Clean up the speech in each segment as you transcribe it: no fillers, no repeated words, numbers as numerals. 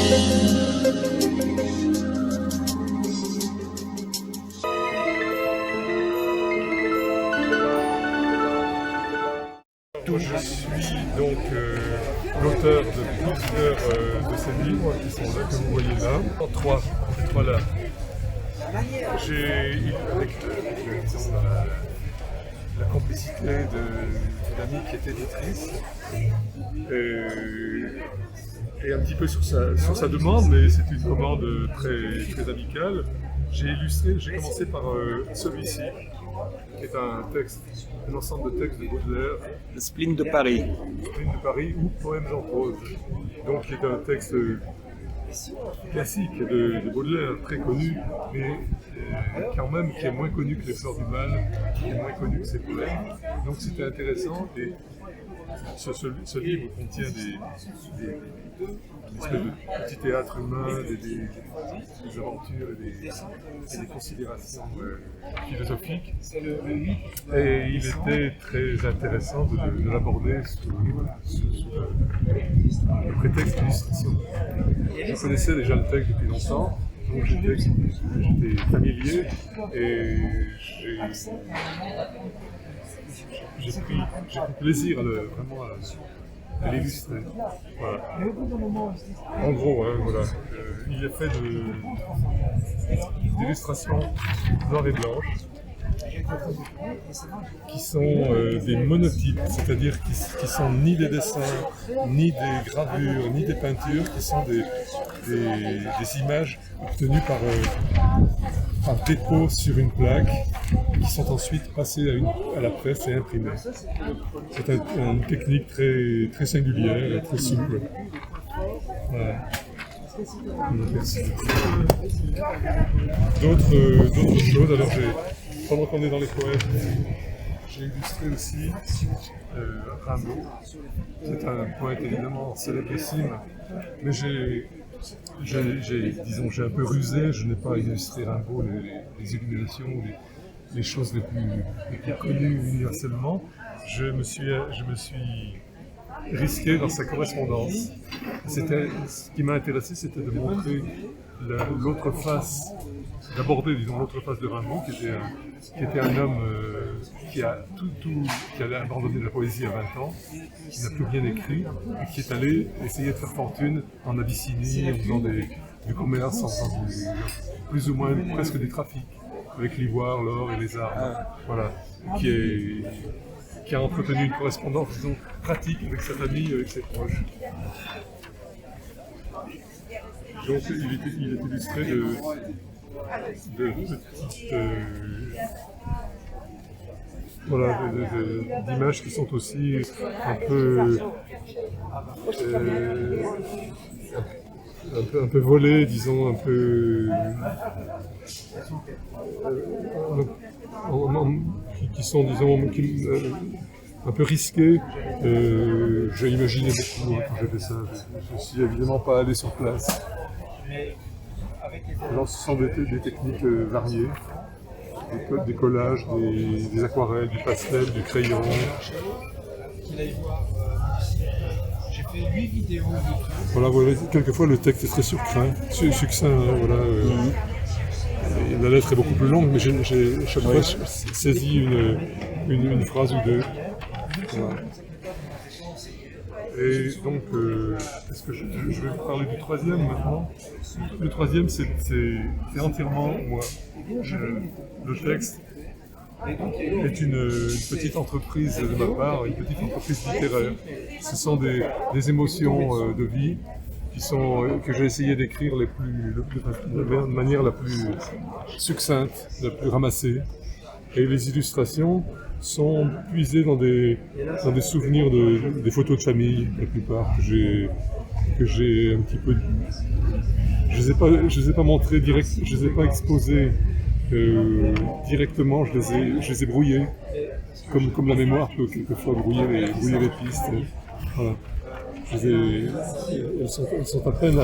Je suis donc l'auteur de plusieurs de ces livres qui sont là, que vous voyez là. Trois là. J'ai, avec disons, la complicité d'une amie qui est éditrice, et un petit peu sur sa demande, mais c'est une commande très amicale. J'ai commencé par celui-ci, qui est un ensemble de textes de Baudelaire. Le Spleen de Paris. Spleen de Paris ou Poèmes en prose. Donc, qui est un texte classique de Baudelaire, très connu, mais quand même qui est moins connu que Les Fleurs du Mal, qui est moins connu que ses poèmes. Donc, c'était intéressant. Et ce livre contient des espèces de petits théâtres humains, des aventures et des considérations philosophiques. Et il était très intéressant de l'aborder sous le prétexte d'illustration. Je connaissais déjà le texte depuis longtemps, donc j'étais familier et j'ai pris plaisir vraiment à l'illustrer. Voilà. En gros, hein, voilà. Il est fait d'illustrations noires et blanches qui sont des monotypes, c'est-à-dire qui sont ni des dessins, ni des gravures, ni des peintures, qui sont des images obtenues par dépôt sur une plaque, qui sont ensuite passées à la presse et imprimées. C'est une technique très singulière et très souple. Voilà. Merci. D'autres choses, alors pendant qu'on est dans les poètes, j'ai illustré aussi Rimbaud. C'est un poète évidemment célébrissime, mais j'ai un peu rusé, je n'ai pas illustré Rimbaud, les illuminations, les choses les plus connues universellement. Je me suis risqué dans sa correspondance. Ce qui m'a intéressé, c'était de montrer l'autre face, d'aborder, disons, l'autre face de Rimbaud, qui était un homme qui allait abandonner la poésie à 20 ans, qui n'a plus rien écrit, et qui est allé essayer de faire fortune en Abyssinie, en faisant du commerce, en faisant plus ou moins presque des trafics, avec l'ivoire, l'or et les armes. Voilà. Qui a entretenu une correspondance, disons, pratique avec sa famille, avec ses proches. Donc il est illustré de petites d'images qui sont aussi un peu volées, disons, qui sont, disons, un peu risquées. J'ai imaginé beaucoup quand j'ai fait ça. Je ne suis évidemment pas allé sur place. Alors, ce sont des techniques variées, des collages, des aquarelles, du pastel, du crayon. Voilà, quelquefois le texte est très succinct, voilà. La lettre est beaucoup plus longue, mais j'ai chaque fois saisi une phrase ou deux. Voilà. Et donc, est-ce que je vais vous parler du troisième maintenant. Le troisième, c'est entièrement moi. Le texte est une petite entreprise de ma part, une petite entreprise littéraire. Ce sont des émotions de vie que j'ai essayé d'écrire de manière la plus succincte, la plus ramassée. Et les illustrations sont puisées dans des souvenirs des photos de famille, la plupart, que j'ai un petit peu... Je ne les ai pas montrées direct, je ne les ai pas exposées directement, je les ai brouillées, comme la mémoire peut quelquefois brouiller les pistes. Voilà. Elles sont à peine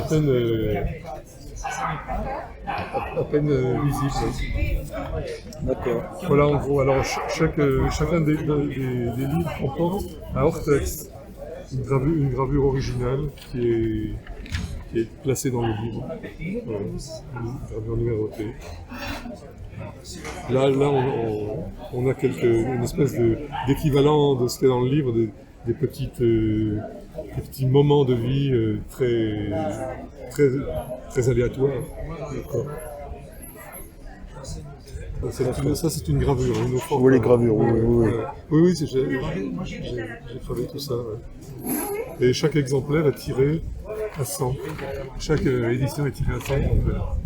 visibles. D'accord. Voilà, en gros. Alors chacun des livres comporte un hors-texte, une gravure originale qui qui est placé dans le livre, gravure numérotée. Là on a une espèce d'équivalent de ce qu'il y a dans le livre, des petits moments de vie très aléatoires. D'accord. Ça, c'est une gravure. Oui, les gravures, oui. Oui, j'ai travaillé tout ça. Ouais. Et chaque exemplaire est tiré à 100. Chaque édition est tirée à 100 exemplaires.